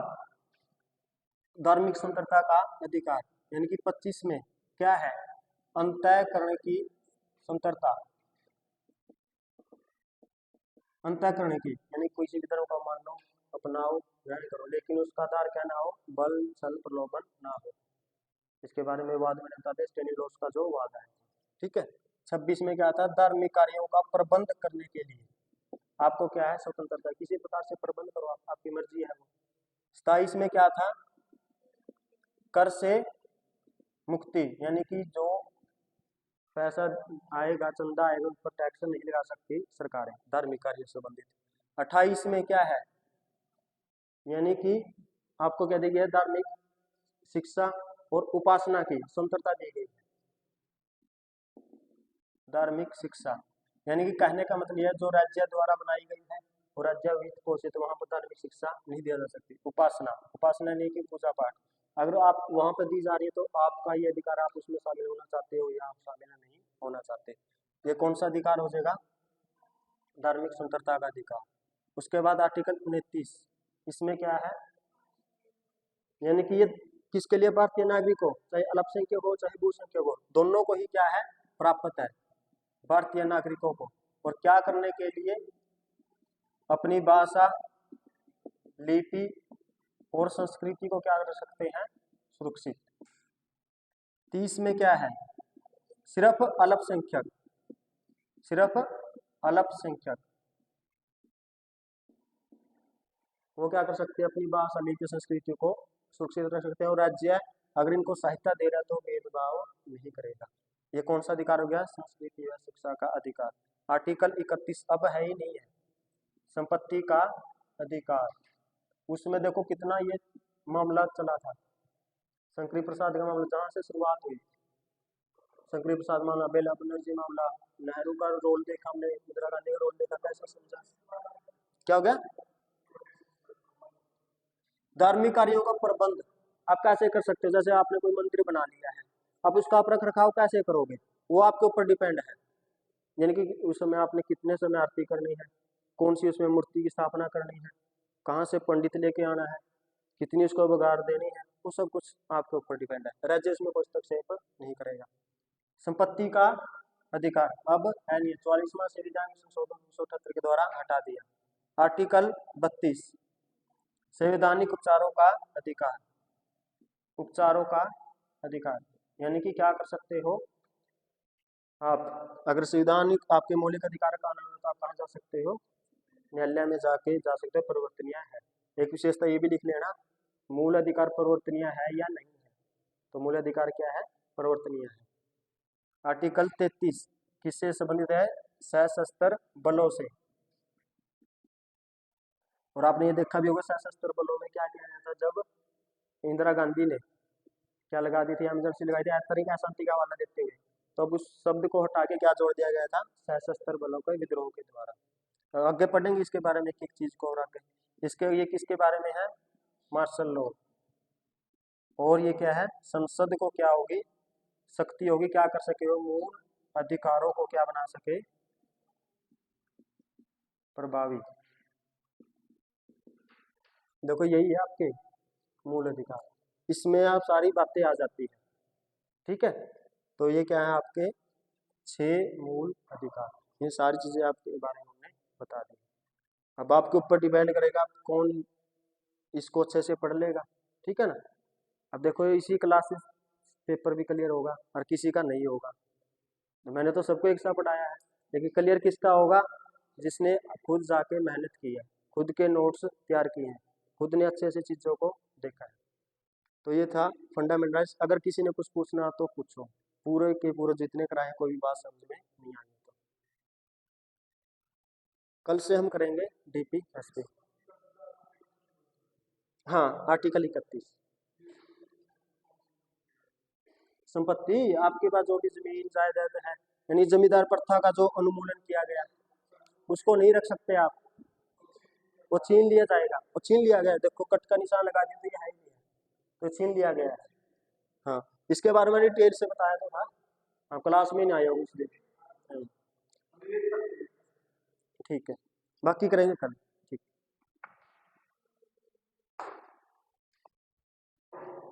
धार्मिक स्वतंत्रता का अधिकार, यानी कि 25 में क्या है अंतःकरण की स्वतंत्रता, अंतःकरण की यानी किसी भी धर्म का मान लो अपनाओ ग्रहण करो, लेकिन उसका आधार क्या ना हो बल छल प्रलोभन ना हो। इसके बारे में वाद में बताते स्टेनिलोस का जो वाद है, ठीक है। 26 में क्या था धार्मिक कार्यों का प्रबंध करने के लिए आपको क्या है स्वतंत्रता, किसी प्रकार से प्रबंध करो आपकी मर्जी है वो। 27 में क्या था कर से मुक्ति, यानी कि जो पैसा आएगा चंदा आएगा उस पर टैक्स नहीं लगा सकती सरकारें धार्मिक कार्य से संबंधित। 28 में क्या है यानी कि आपको क्या दी गई है धार्मिक शिक्षा और उपासना की स्वतंत्रता दी गई है। धार्मिक शिक्षा यानी कि कहने का मतलब यह जो राज्य द्वारा बनाई गई है और राज्य वित्त पोषित, वहां पर धार्मिक शिक्षा नहीं दी जा सकती। उपासना, उपासना नहीं कि पूजा पाठ, अगर आप वहां पर दी जा रही है तो आपका ये अधिकार, आप उसमें शामिल होना चाहते हो या आप शामिल नहीं होना चाहते, ये कौन सा अधिकार हो जाएगा धार्मिक स्वतंत्रता का अधिकार। उसके बाद आर्टिकल 29 इसमें क्या है यानी कि ये किसके लिए भारतीय नागरिक हो, चाहे अल्पसंख्यक हो चाहे बहुसंख्यक हो, दोनों को ही क्या है प्राप्त है भारतीय नागरिकों को। और क्या करने के लिए अपनी भाषा लिपि और संस्कृति को क्या कर सकते हैं सुरक्षित। 30 में क्या है सिर्फ अल्पसंख्यक, सिर्फ अल्पसंख्यक वो क्या कर सकते हैं अपनी भाषा लिपि संस्कृति को सुरक्षित रख सकते हैं, और राज्य अगर इनको सहायता दे रहा है तो भेदभाव नहीं करेगा। ये कौन सा अधिकार हो गया संस्कृति व शिक्षा का अधिकार। आर्टिकल 31 अब है ही नहीं है संपत्ति का अधिकार, उसमें देखो कितना ये मामला चला था शंकरी प्रसाद का मामला, जहां से शुरुआत हुई शंकरी प्रसाद मामला, बेला बनर्जी मामला, नेहरू का रोल देखा हमने, इंदिरा गांधी का रोल देखा, कैसा समझा क्या हो गया। धार्मिक कार्यों का प्रबंध आप कैसे कर सकते हो, जैसे आपने कोई मंदिर बना लिया है, अब उसका आप रख रखाव कैसे करोगे वो आपके ऊपर डिपेंड है, यानी कि उस समय आपने कितने समय आरती करनी है, कौन सी उसमें मूर्ति की स्थापना करनी है, कहाँ से पंडित लेके आना है, कितनी उसको बगाड़ देनी है, वो सब कुछ आपके ऊपर डिपेंड है, राज्य इसमें कोई हस्तक्षेप नहीं करेगा। संपत्ति का अधिकार अब है नहीं, 44वां संविधान संशोधन 1978 के द्वारा हटा दिया। आर्टिकल 32 संवैधानिक उपचारों का अधिकार, उपचारों का अधिकार यानी कि क्या कर सकते हो आप, अगर संवैधानिक आपके मौलिक अधिकार का आना हो तो आप कहाँ जा सकते हो न्यायालय में जाके जा सकते हो, परिवर्तनीय है। एक विशेषता ये भी लिख लेना मूल अधिकार परिवर्तनीय है या नहीं है? तो मूल अधिकार क्या है? परिवर्तनीय है। आर्टिकल 33 किससे संबंधित है? सशस्त्र बलों से। और आपने ये देखा भी होगा सशस्त्र बलों में क्या किया गया था जब इंदिरा गांधी ने क्या लगा दी थी, एमरजेंसी लगाई थी तरीके अशांति का हवाला देते हुए, तो अब उस शब्द को हटा के क्या जोड़ दिया गया था? सशस्त्र बलों के विद्रोह के द्वारा। तो आगे पढ़ेंगे इसके बारे में एक चीज को और आगे। इसके ये किसके बारे में है? Martial law. और ये क्या है? संसद को क्या होगी? शक्ति होगी, क्या कर सके वो? मूल अधिकारों को क्या बना सके? प्रभावी। देखो यही है आपके मूल अधिकार, इसमें आप सारी बातें आ जाती है। ठीक है, तो ये क्या है आपके 6 मूल अधिकार। ये सारी चीजें आपके बारे में हमने बता दी। अब आपके ऊपर डिपेंड करेगा आप कौन इसको अच्छे से पढ़ लेगा। ठीक है ना। अब देखो इसी क्लास से पेपर भी क्लियर होगा और किसी का नहीं होगा। तो मैंने तो सबको एक साथ पढ़ाया है, लेकिन क्लियर किसका होगा? जिसने खुद जाके मेहनत की है, खुद के नोट्स तैयार किए हैं, खुद ने अच्छे से चीज़ों को देखा है। तो ये था फंडामेंटल्स। अगर किसी ने कुछ पूछना तो पूछो, पूरे के पूरे जितने कराए कोई भी बात समझ में नहीं आई तो। कल से हम करेंगे DPSP। हाँ, आर्टिकल 31 संपत्ति। आपके पास जो भी जमीन जायदाद है, यानी जमींदार प्रथा का जो उन्मूलन किया गया, उसको नहीं रख सकते आप, वो छीन लिया जाएगा। वो छीन लिया गया, देखो कट का निशान लगा दिया, तो ये है ही नहीं है, तो छीन लिया गया है। हाँ, इसके बारे में डिटेल से बताया तो था। हाँ, क्लास में नहीं आए हो उस दिन। ठीक है, बाकी करेंगे कल।